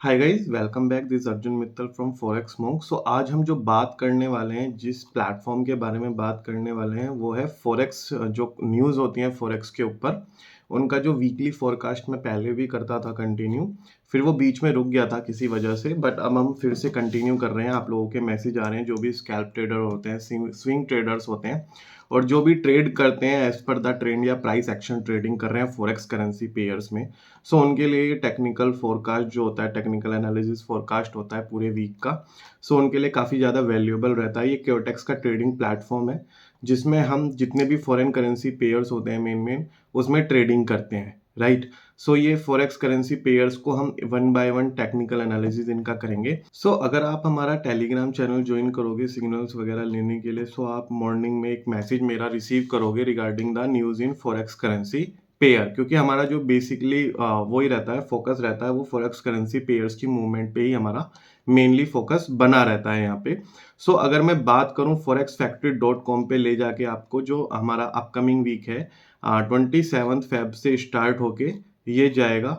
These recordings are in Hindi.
Hi guys, welcome back. This Arjun Mittal from forex monk। सो आज हम जो बात करने वाले हैं, जिस प्लेटफॉर्म के बारे में बात करने वाले हैं, वो है फॉरेक्स। जो न्यूज़ होती हैं फॉरेक्स के ऊपर, उनका जो वीकली फोरकास्ट मैं पहले भी करता था कंटिन्यू, फिर वो बीच में रुक गया था किसी वजह से, बट अब हम फिर से कंटिन्यू कर रहे हैं। आप लोगों के मैसेज आ रहे हैं, जो भी स्कैल्प ट्रेडर होते हैं, स्विंग ट्रेडर्स होते हैं, और जो भी ट्रेड करते हैं एज पर द ट्रेंड या प्राइस एक्शन ट्रेडिंग कर रहे हैं फॉरेक्स करेंसी पेयर्स में। सो उनके लिए ये टेक्निकल फोरकास्ट जो होता है, टेक्निकल एनालिसिस फोरकास्ट होता है पूरे वीक का। सो उनके लिए काफ़ी ज़्यादा वैल्यूएबल रहता है। ये क्योटेक्स का ट्रेडिंग प्लेटफॉर्म है, जिसमें हम जितने भी फॉरेन करेंसी पेयर्स होते हैं मेन मेन, उसमें ट्रेडिंग करते हैं, राइट। सो ये फॉरेक्स करेंसी पेयर्स को हम one by one technical analysis इनका करेंगे। सो अगर आप हमारा टेलीग्राम चैनल ज्वाइन करोगे सिग्नल्स वगैरह लेने के लिए, सो आप मॉर्निंग में एक मैसेज मेरा रिसीव करोगे regarding the news in forex currency pair, क्योंकि हमारा जो बेसिकली वो ही रहता है, फोकस रहता है, वो फॉरेक्स करेंसी पेयर्स की मूवमेंट पे ही हमारा मेनली फोकस बना रहता है यहाँ पे। सो अगर मैं बात करूँ forex factory.com पे ले जाके आपको, जो हमारा अपकमिंग वीक है 27 फेब से स्टार्ट होके ये जाएगा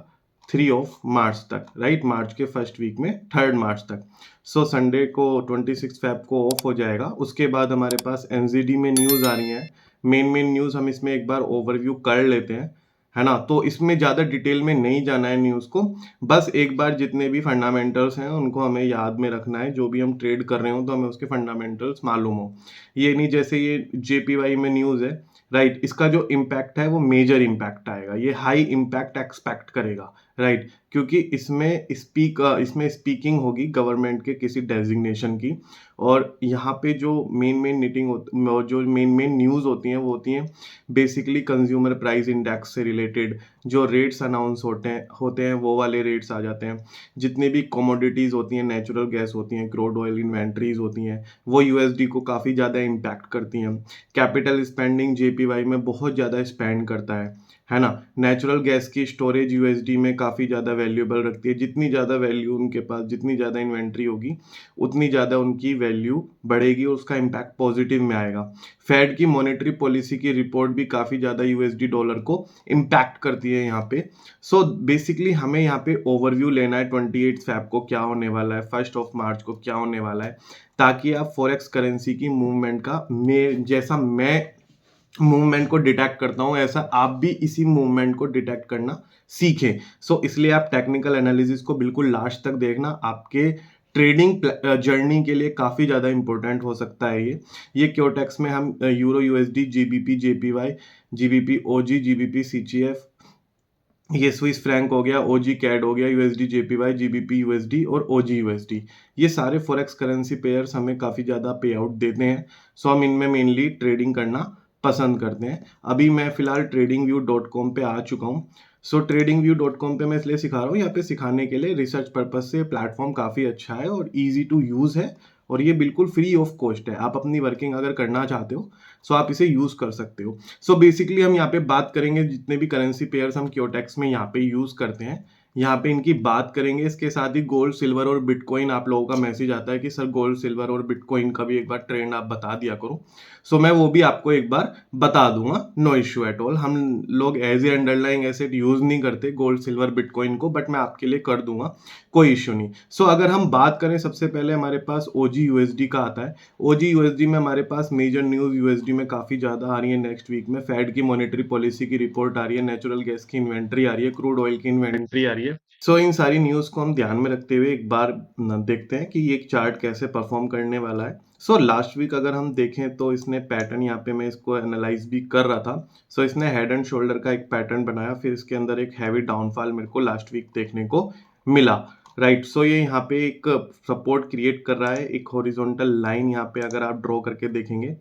3 मार्च तक, राइट। मार्च के फर्स्ट वीक में 3 मार्च तक। सो संडे को 26 फेब को ऑफ हो जाएगा। उसके बाद हमारे पास एनजीडी में न्यूज़ आ रही है। मेन मेन न्यूज़ हम इसमें एक बार ओवरव्यू कर लेते हैं, है ना। तो इसमें ज़्यादा डिटेल में नहीं जाना है न्यूज़ को, बस एक बार जितने भी फंडामेंटल्स हैं उनको हमें याद में रखना है। जो भी हम ट्रेड कर रहे हो तो हमें उसके फंडामेंटल्स मालूम हो। ये नहीं जैसे ये जेपीवाई में न्यूज़ है, राइट, इसका जो इम्पैक्ट है वो मेजर इम्पैक्ट आएगा, ये हाई इम्पैक्ट एक्सपेक्ट करेगा, राइट। क्योंकि इसमें स्पीकिंग होगी गवर्नमेंट के किसी डेजिग्नेशन की, और यहाँ पे जो मेन मेन जो मेन मेन न्यूज़ होती हैं वो होती हैं बेसिकली कंज्यूमर प्राइस इंडेक्स से रिलेटेड। जो रेट्स अनाउंस होते हैं वो वाले रेट्स आ जाते हैं। जितने भी कमोडिटीज़ होती हैं, नेचुरल गैस होती हैं, क्रूड ऑयल इन्वेंट्रीज होती हैं, वो यूएसडी को काफ़ी ज़्यादा इम्पैक्ट करती हैं। कैपिटल स्पेंडिंग जेपीवाई में बहुत ज़्यादा स्पेंड करता है ना। नेचुरल गैस की स्टोरेज यूएसडी में काफ़ी ज़्यादा वैल्यूएबल रखती है। जितनी ज़्यादा वैल्यू उनके पास, जितनी ज़्यादा इन्वेंट्री होगी, उतनी ज़्यादा उनकी वैल्यू बढ़ेगी और उसका इम्पैक्ट पॉजिटिव में आएगा। फेड की मॉनेटरी पॉलिसी की रिपोर्ट भी काफ़ी ज़्यादा यूएसडी डॉलर को इम्पैक्ट करती है यहाँ पे। सो बेसिकली हमें यहाँ पे ओवरव्यू लेना है 28 फेब को क्या होने वाला है, 1 मार्च को क्या होने वाला है, ताकि आप फॉरेक्स करेंसी की मूवमेंट का जैसा मैं मूवमेंट को डिटेक्ट करता हूँ, ऐसा आप भी इसी मूवमेंट को डिटेक्ट करना सीखें। सो इसलिए आप टेक्निकल एनालिसिस को बिल्कुल लास्ट तक देखना, आपके ट्रेडिंग जर्नी के लिए काफ़ी ज़्यादा इंपॉर्टेंट हो सकता है ये क्योटेक्स में हम euro USD, GBP JPY, GBP ओजी, जीबीपी सीजीएफ, ये स्विस फ्रैंक हो गया, ओजी कैड हो गया, यूएसडी जेपीवाई, जीबीपी यूएसडी और ओजी यूएसडी, ये सारे फॉरेक्स करेंसी पेयर्स हमें काफ़ी ज़्यादा पे आउट देते हैं। सो हम इनमें मेनली ट्रेडिंग करना पसंद करते हैं। अभी मैं फिलहाल tradingview.com पे आ चुका हूँ। सो tradingview.com पे मैं इसलिए सिखा रहा हूँ, यहाँ पे सिखाने के लिए रिसर्च पर्पज से प्लेटफॉर्म काफ़ी अच्छा है और ईजी टू यूज़ है, और ये बिल्कुल फ्री ऑफ कॉस्ट है। आप अपनी वर्किंग अगर करना चाहते हो सो आप इसे यूज़ कर सकते हो। सो बेसिकली हम यहाँ पे बात करेंगे जितने भी करेंसी पेयर्स हम क्योटेक्स में यहाँ पे यूज़ करते हैं, यहाँ पे इनकी बात करेंगे। इसके साथ ही गोल्ड, सिल्वर और बिटकॉइन, आप लोगों का मैसेज आता है कि सर गोल्ड, सिल्वर और बिटकॉइन का भी एक बार ट्रेंड आप बता दिया करो। सो मैं वो भी आपको एक बार बता दूंगा, नो इश्यू एट ऑल। हम लोग as a underlying asset use नहीं करते गोल्ड, सिल्वर, बिटकॉइन को, बट मैं आपके लिए कर दूंगा, कोई इश्यू नहीं। सो अगर हम बात करें, सबसे पहले हमारे पास ओजी यूएसडी का आता है। ओजी यूएसडी में हमारे पास मेजर न्यूज़ यूएसडी में काफ़ी ज़्यादा आ रही है। नेक्स्ट वीक में फेड की मॉनेटरी पॉलिसी की रिपोर्ट आ रही है, नेचुरल गैस की इन्वेंट्री आ रही है, क्रूड ऑयल की इन्वेंट्री आ रही है। सो इन सारी न्यूज़ को हम ध्यान में रखते हुए एक बार देखते हैं कि ये चार्ट कैसे परफॉर्म करने वाला है। सो लास्ट वीक अगर हम देखें तो इसने पैटर्न, यहाँ पे मैं इसको एनालाइज भी कर रहा था। सो इसने हेड एंड शोल्डर का एक पैटर्न बनाया, फिर इसके अंदर एक हैवी डाउनफॉल मेरे को लास्ट वीक देखने को मिला, राइट। सो ये यहाँ पे एक सपोर्ट क्रिएट कर रहा है, एक हॉरिजॉन्टल लाइन यहाँ पे अगर आप ड्रॉ करके देखेंगे,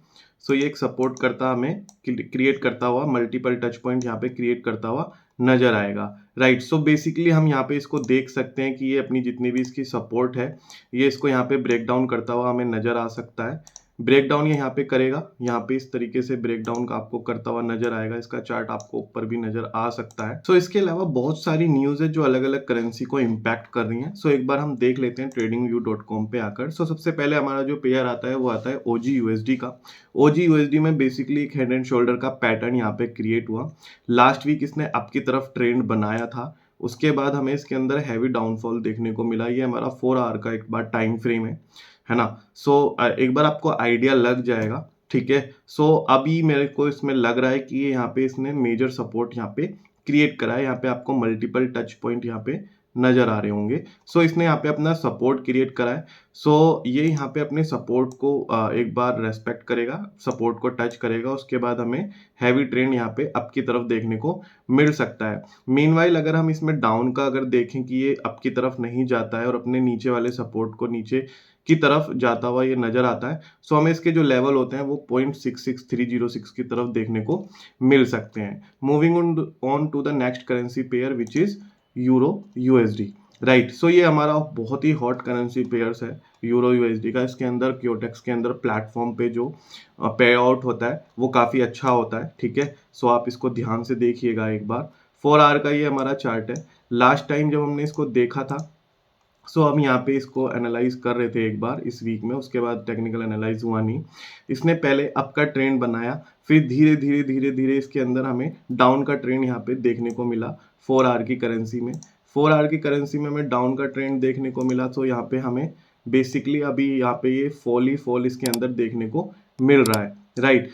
सो ये एक सपोर्ट करता हमें क्रिएट करता हुआ, मल्टीपल टच पॉइंट यहाँ पे क्रिएट करता हुआ नजर आएगा, राइट। सो बेसिकली हम यहाँ पे इसको देख सकते हैं कि ये अपनी जितनी भी इसकी सपोर्ट है, ये इसको यहाँ पे ब्रेक डाउन करता हुआ हमें नजर आ सकता है। ब्रेक डाउन ये यहाँ पे करेगा, यहाँ पे इस तरीके से ब्रेक डाउन का आपको करता हुआ नजर आएगा। इसका चार्ट आपको ऊपर भी नजर आ सकता है। सो इसके अलावा बहुत सारी न्यूज़ है जो अलग अलग करेंसी को इम्पैक्ट कर रही हैं। सो एक बार हम देख लेते हैं tradingview.com पे आकर। सो सबसे पहले हमारा जो पेयर आता है वो आता है ओजी यूएसडी का। ओजी यूएसडी में बेसिकली एक हेड एंड शोल्डर का पैटर्न यहाँ पे क्रिएट हुआ। लास्ट वीक इसने अप की तरफ ट्रेंड बनाया था, उसके बाद हमें इसके अंदर हैवी डाउनफॉल देखने को मिला। ये हमारा 4 आवर का एक बार टाइम फ्रेम है ना? सो एक बार आपको आइडिया लग जाएगा, ठीक है? सो अभी मेरे को इसमें लग रहा है कि ये यहाँ पे इसने मेजर सपोर्ट यहाँ पे क्रिएट करा है। यहाँ पे आपको मल्टीपल टच पॉइंट यहाँ पे नज़र आ रहे होंगे। सो इसने यहाँ पे अपना सपोर्ट क्रिएट करा है। सो ये यहाँ पे अपने सपोर्ट को एक बार रेस्पेक्ट करेगा, सपोर्ट को टच करेगा, उसके बाद हमें हैवी ट्रेंड यहाँ पे अप की तरफ देखने को मिल सकता है। मीनवाइल अगर हम इसमें डाउन का अगर देखें कि ये अप की तरफ नहीं जाता है और अपने नीचे वाले सपोर्ट को नीचे की तरफ जाता हुआ ये नज़र आता है, सो हमें इसके जो लेवल होते हैं वो 0.66306 की तरफ देखने को मिल सकते हैं। Moving on to the next currency pair which is euro USD, right? So ये हमारा बहुत ही हॉट करेंसी पेयर्स है यूरो यूएसडी का। इसके अंदर क्योटेक्स के अंदर प्लेटफॉर्म पे जो पे आउट होता है वो काफ़ी अच्छा होता है, ठीक है? सो आप इसको ध्यान से देखिएगा एक बार। 4 आवर का ये हमारा चार्ट है। लास्ट टाइम जब हमने इसको देखा था, सो हम यहाँ पे इसको एनालाइज कर रहे थे एक बार इस वीक में, उसके बाद टेक्निकल एनालाइज हुआ नहीं। इसने पहले अप का ट्रेंड बनाया, फिर धीरे धीरे धीरे धीरे इसके अंदर हमें डाउन का ट्रेंड यहाँ पे देखने को मिला 4 आवर की करेंसी में। 4 आवर की करेंसी में हमें डाउन का ट्रेंड देखने को मिला, तो यहाँ पे हमें बेसिकली अभी यहाँ पे ये फॉल ही फॉल इसके अंदर देखने को मिल रहा है, राइट?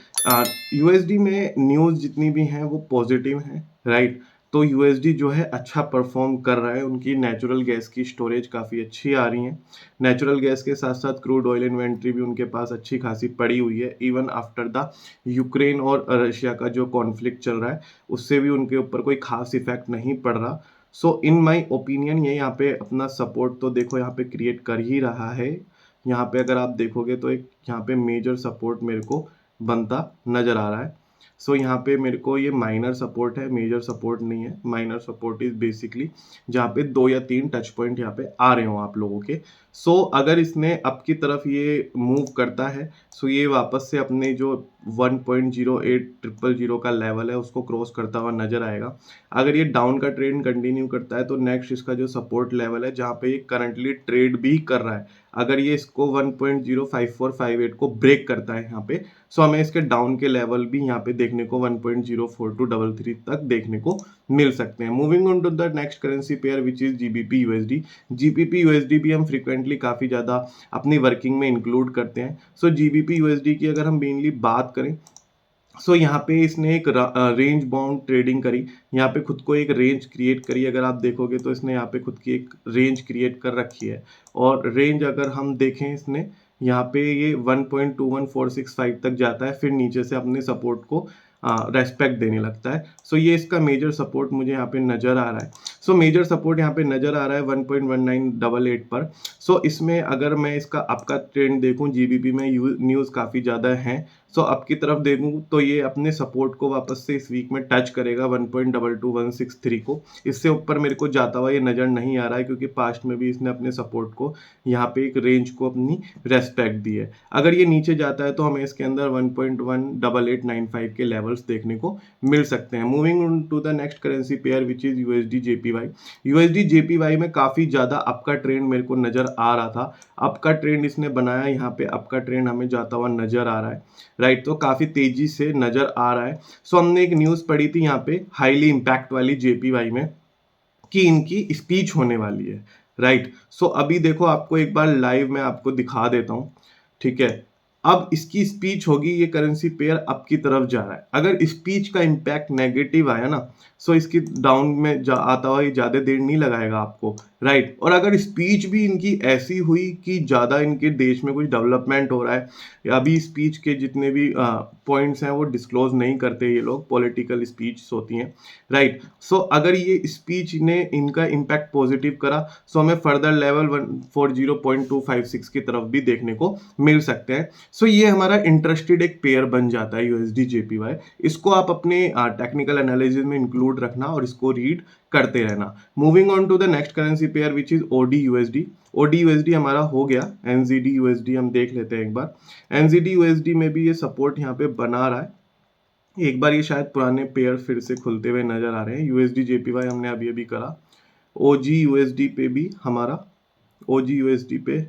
यूएसडी में न्यूज़ जितनी भी हैं वो पॉजिटिव हैं, राइट? तो यूएसडी जो है अच्छा परफॉर्म कर रहा है। उनकी नेचुरल गैस की स्टोरेज काफ़ी अच्छी आ रही है। नेचुरल गैस के साथ साथ क्रूड ऑयल इन्वेंट्री भी उनके पास अच्छी खासी पड़ी हुई है। इवन आफ्टर द यूक्रेन और रशिया का जो कॉन्फ्लिक्ट चल रहा है, उससे भी उनके ऊपर कोई खास इफेक्ट नहीं पड़ रहा। सो इन माय ओपिनियन ये यहाँ पे अपना सपोर्ट तो देखो यहाँ पे क्रिएट कर ही रहा है। यहाँ पे अगर आप देखोगे तो एक यहाँ पे मेजर सपोर्ट मेरे को बनता नज़र आ रहा है। सो यहाँ पे मेरे को ये माइनर सपोर्ट है, मेजर सपोर्ट नहीं है। माइनर सपोर्ट इज बेसिकली जहाँ पे 2 या 3 टच पॉइंट यहाँ पे आ रहे हो आप लोगों के। सो अगर इसने अप की तरफ ये मूव करता है, सो ये वापस से अपने जो 1.0800 का लेवल है उसको क्रॉस करता हुआ नजर आएगा। अगर ये डाउन का ट्रेंड कंटिन्यू करता है तो नेक्स्ट इसका जो सपोर्ट लेवल है जहाँ पे ये करंटली ट्रेड भी कर रहा है, अगर ये इसको 1.05458 को ब्रेक करता है यहाँ पे, सो हमें इसके डाउन के लेवल भी यहाँ पे देखने को 1.04233 तक देखने को मिल सकते हैं। Moving on to the next currency pair which is GBP USD. GBP USD भी हम फ्रिक्वेंटली काफ़ी ज़्यादा अपनी वर्किंग में इंक्लूड करते हैं। सो जीबीपी यूएसडी की अगर हम मेनली बात करें, सो यहाँ पे इसने एक रेंज बाउंड ट्रेडिंग करी, यहाँ पे खुद को एक रेंज क्रिएट करी। अगर आप देखोगे तो इसने यहाँ पे खुद की एक रेंज क्रिएट कर रखी है, और रेंज अगर हम देखें इसने यहाँ पे ये 1.21465 तक जाता है, फिर नीचे से अपने सपोर्ट को रेस्पेक्ट देने लगता है। सो ये इसका मेजर सपोर्ट मुझे यहाँ पे नज़र आ रहा है। सो मेजर सपोर्ट यहाँ पे नज़र आ रहा है 1.1988 पर। सो इसमें अगर मैं इसका अप का ट्रेंड देखूँ, जीबीपी में न्यूज़ काफ़ी ज़्यादा हैं, सो अप की तरफ देखूँ तो ये अपने सपोर्ट को वापस से इस वीक में टच करेगा 1.22163 को। इससे ऊपर मेरे को जाता हुआ ये नज़र नहीं आ रहा है, क्योंकि पास्ट में भी इसने अपने सपोर्ट को यहाँ पे एक रेंज को अपनी रेस्पेक्ट दी है। अगर ये नीचे जाता है तो हमें इसके अंदर 1.18895 के लेवल्स देखने को मिल सकते हैं। Moving on to the next currency pair which is USD JPY. USD JPY में काफ़ी ज़्यादा अप का ट्रेंड मेरे को नज़र आ रहा था। अप का ट्रेंड इसने बनाया, यहाँ पे अप का ट्रेंड हमें जाता हुआ नज़र आ रहा है, राइट? तो काफ़ी तेज़ी से नज़र आ रहा है। सो हमने एक न्यूज़ पढ़ी थी यहाँ पे हाईली इम्पैक्ट वाली जेपीवाई में कि इनकी स्पीच होने वाली है, राइट? सो अभी देखो आपको एक बार लाइव में आपको दिखा देता हूँ, ठीक है? अब इसकी स्पीच होगी, ये करेंसी पेयर अप की तरफ जा रहा है। अगर स्पीच का इम्पैक्ट नेगेटिव आया ना, सो इसकी डाउन में आता हुआ ये ज़्यादा देर नहीं लगाएगा आपको, राइट? और अगर स्पीच भी इनकी ऐसी हुई कि ज़्यादा इनके देश में कुछ डेवलपमेंट हो रहा है, अभी स्पीच के जितने भी पॉइंट्स हैं वो डिस्क्लोज नहीं करते ये लोग, पॉलिटिकल स्पीच होती हैं, राइट? सो अगर ये स्पीच ने इनका इम्पैक्ट पॉजिटिव करा, सो हमें फर्दर लेवल 140.256 की तरफ भी देखने को मिल सकते हैं। सो ये हमारा इंटरेस्टेड एक पेयर बन जाता है यूएसडी जेपीवाई। इसको आप अपने टेक्निकल एनालिसिस में इंक्लूड रखना और इसको रीड करते रहना। Moving on to the next currency pair which is AUD USD. AUD USD हमारा हो गया। एनजीडी यूएसडी हम देख लेते हैं एक बार। एनजीडी यूएसडी में भी ये सपोर्ट यहाँ पे बना रहा है। एक बार ये शायद पुराने पेयर फिर से खुलते हुए नजर आ रहे हैं। यूएसडी जेपीवाई हमने अभी अभी करा। ओजी यूएसडी पे भी हमारा, ओजी यूएसडी पे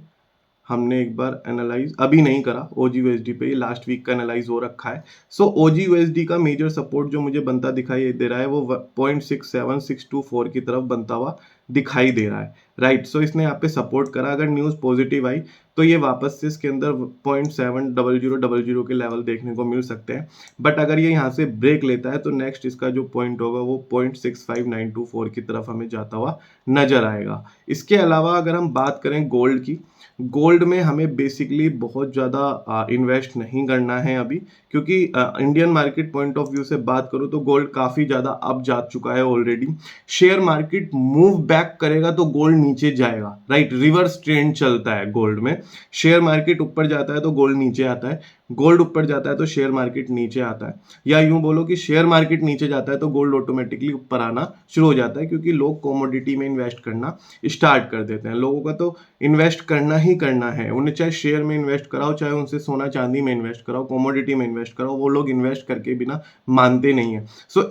हमने एक बार एनालाइज अभी नहीं करा OG/USD पे, ये लास्ट वीक का एनालाइज हो रखा है। सो OG/USD का मेजर सपोर्ट जो मुझे बनता दिखाई दे रहा है वो 0.67624 की तरफ बनता हुआ दिखाई दे रहा है, राइट। सो इसने यहाँ पे सपोर्ट करा, अगर न्यूज़ पॉजिटिव आई तो ये वापस से इसके अंदर 0.70000 के लेवल देखने को मिल सकते हैं। बट अगर ये यहाँ से ब्रेक लेता है तो नेक्स्ट इसका जो पॉइंट होगा वो 0.65924 की तरफ हमें जाता हुआ नजर आएगा। इसके अलावा अगर हम बात करें गोल्ड की, गोल्ड में हमें बेसिकली बहुत ज़्यादा इन्वेस्ट नहीं करना है अभी, क्योंकि Indian market point of view से बात करूँ तो गोल्ड काफ़ी ज़्यादा अप जा चुका है already. Share market move back करेगा तो गोल्ड नीचे जाएगा, राइट। रिवर्स ट्रेंड चलता है गोल्ड में, शेयर मार्केट ऊपर जाता है तो गोल्ड नीचे आता है, गोल्ड ऊपर जाता है तो शेयर मार्केट नीचे आता है, या यूं बोलो कि शेयर मार्केट नीचे जाता है तो गोल्ड ऑटोमेटिकली ऊपर आना शुरू हो जाता है, क्योंकि लोग कमोडिटी में इन्वेस्ट करना स्टार्ट कर देते हैं। लोगों का तो इन्वेस्ट करना ही करना है, उन्हें चाहे शेयर में इन्वेस्ट कराओ, चाहे उनसे सोना चांदी में इन्वेस्ट कराओ, कमोडिटी में इन्वेस्ट कराओ, वो लोग इन्वेस्ट करके बिना मानते नहीं है। सो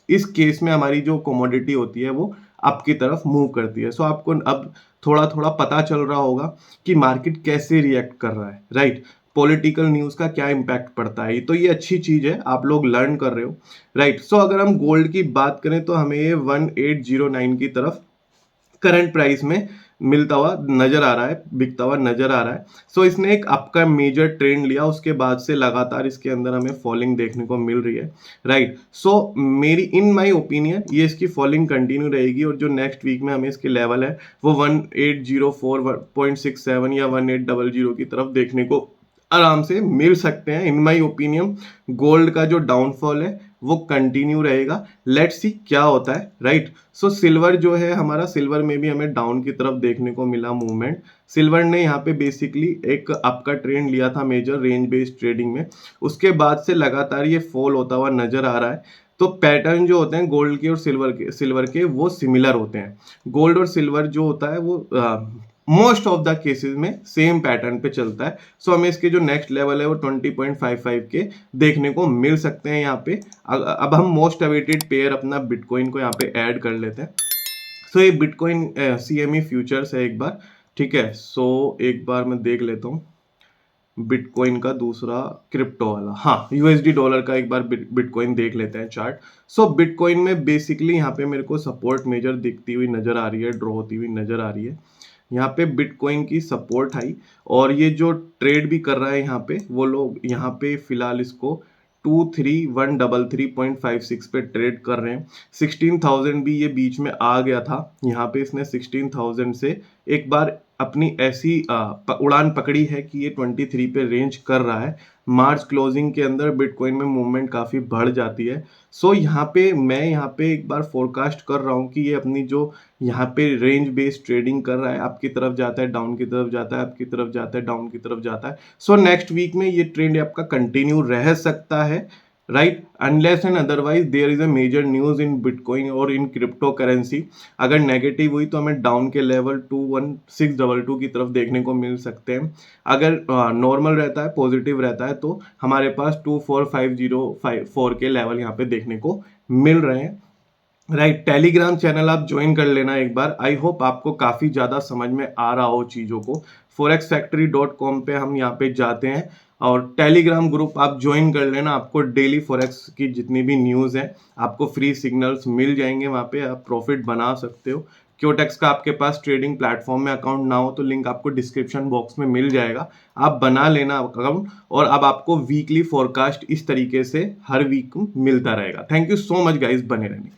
इस केस में हमारी जो कमोडिटी होती है वो आपकी तरफ मूव करती है। सो आपको अब थोड़ा थोड़ा पता चल रहा होगा कि मार्केट कैसे रिएक्ट कर रहा है, राइट। पॉलिटिकल न्यूज का क्या इम्पैक्ट पड़ता है, तो ये अच्छी चीज है, आप लोग लर्न कर रहे हो, राइट। सो अगर हम गोल्ड की बात करें तो हमें ये 1809 की तरफ करंट प्राइस में मिलता हुआ नजर आ रहा है, बिकता हुआ नजर आ रहा है। सो इसने एक आपका मेजर ट्रेंड लिया, उसके बाद से लगातार इसके अंदर हमें फॉलिंग देखने को मिल रही है, राइट। सो मेरी इन माय ओपिनियन ये इसकी फॉलिंग कंटिन्यू रहेगी, और जो नेक्स्ट वीक में हमें इसके लेवल है वो 1804.67 या 1800 की तरफ देखने को आराम से मिल सकते हैं। इन माय ओपिनियन गोल्ड का जो डाउनफॉल है वो कंटिन्यू रहेगा, लेट्स सी क्या होता है, राइट। सो सिल्वर जो है हमारा, सिल्वर में भी हमें डाउन की तरफ देखने को मिला मूवमेंट। सिल्वर ने यहाँ पे बेसिकली एक आपका ट्रेंड लिया था मेजर रेंज बेस्ड ट्रेडिंग में, उसके बाद से लगातार ये फॉल होता हुआ नजर आ रहा है। तो पैटर्न जो होते हैं गोल्ड के और सिल्वर के वो सिमिलर होते हैं। गोल्ड और सिल्वर जो होता है वो मोस्ट ऑफ द केसेस में सेम पैटर्न पे चलता है। सो हमें इसके जो नेक्स्ट लेवल है वो 20.55 के देखने को मिल सकते हैं यहाँ पे। अब हम मोस्ट अवेटेड पेयर अपना बिटकॉइन को यहाँ पे ऐड कर लेते हैं। सो ये बिटकॉइन CME फ्यूचर्स है एक बार, ठीक है। सो एक बार मैं देख लेता हूँ बिटकॉइन का दूसरा क्रिप्टो वाला, हाँ USD डॉलर का एक बार बिटकॉइन देख लेते हैं चार्ट। सो बिटकॉइन में बेसिकली यहाँ पे मेरे को सपोर्ट मेजर दिखती हुई नजर आ रही है, ड्रॉ होती हुई नजर आ रही है। यहाँ पे बिटकॉइन की सपोर्ट हाई, और ये जो ट्रेड भी कर रहा है यहाँ पे वो लोग यहाँ पे फिलहाल इसको 23133.56 पे ट्रेड कर रहे हैं। 16,000 भी ये बीच में आ गया था, यहाँ पे इसने 16,000 से एक बार अपनी ऐसी उड़ान पकड़ी है कि ये 23 पे रेंज कर रहा है। मार्च क्लोजिंग के अंदर बिटकॉइन में मूवमेंट काफ़ी बढ़ जाती है। सो यहाँ पे मैं यहाँ पे एक बार फोरकास्ट कर रहा हूँ कि ये अपनी जो यहाँ पे रेंज बेस्ड ट्रेडिंग कर रहा है, आपकी तरफ जाता है, डाउन की तरफ जाता है, आपकी तरफ जाता है, डाउन की तरफ जाता है। सो नेक्स्ट वीक में ये ट्रेंड आपका कंटिन्यू रह सकता है, right, unless and otherwise there is a major news in bitcoin और इन क्रिप्टो करेंसी। अगर नेगेटिव हुई तो हमें डाउन के लेवल 21622 की तरफ देखने को मिल सकते हैं। अगर नॉर्मल रहता है, पॉजिटिव रहता है, तो हमारे पास 24504 के लेवल यहाँ पे देखने को मिल रहे हैं, राइट। टेलीग्राम चैनल आप ज्वाइन कर लेना एक बार, आई होप आपको काफ़ी ज़्यादा समझ में आ रहा हो चीज़ों को। forexfactory.com पे हम यहाँ पे जाते हैं, और टेलीग्राम ग्रुप आप ज्वाइन कर लेना, आपको डेली फॉरेक्स की जितनी भी न्यूज़ है आपको फ्री सिग्नल्स मिल जाएंगे, वहाँ पे आप प्रॉफिट बना सकते हो। क्योटेक्स का आपके पास ट्रेडिंग प्लेटफॉर्म में अकाउंट ना हो तो लिंक आपको डिस्क्रिप्शन बॉक्स में मिल जाएगा, आप बना लेना अकाउंट, और अब आपको वीकली फोरकास्ट इस तरीके से हर वीक मिलता रहेगा। Thank you so much guys बने रहने के लिए।